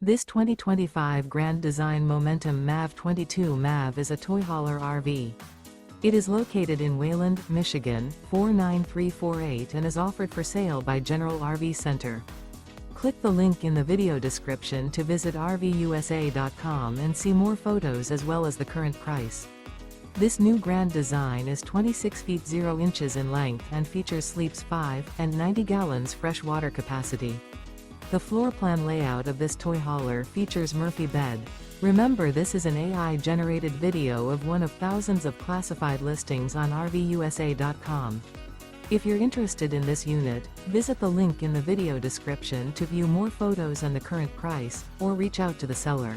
This 2025 Grand Design Momentum MAV 22 MAV is a toy hauler RV. It is located in Wayland, Michigan, 49348 and is offered for sale by General RV Center. Click the link in the video description to visit RVUSA.com and see more photos as well as the current price. This new Grand Design is 26 feet 0 inches in length and features sleeps 5 and 90 gallons fresh water capacity. The floor plan layout of this toy hauler features Murphy bed. Remember, this is an AI-generated video of one of thousands of classified listings on RVUSA.com. If you're interested in this unit, visit the link in the video description to view more photos and the current price, or reach out to the seller.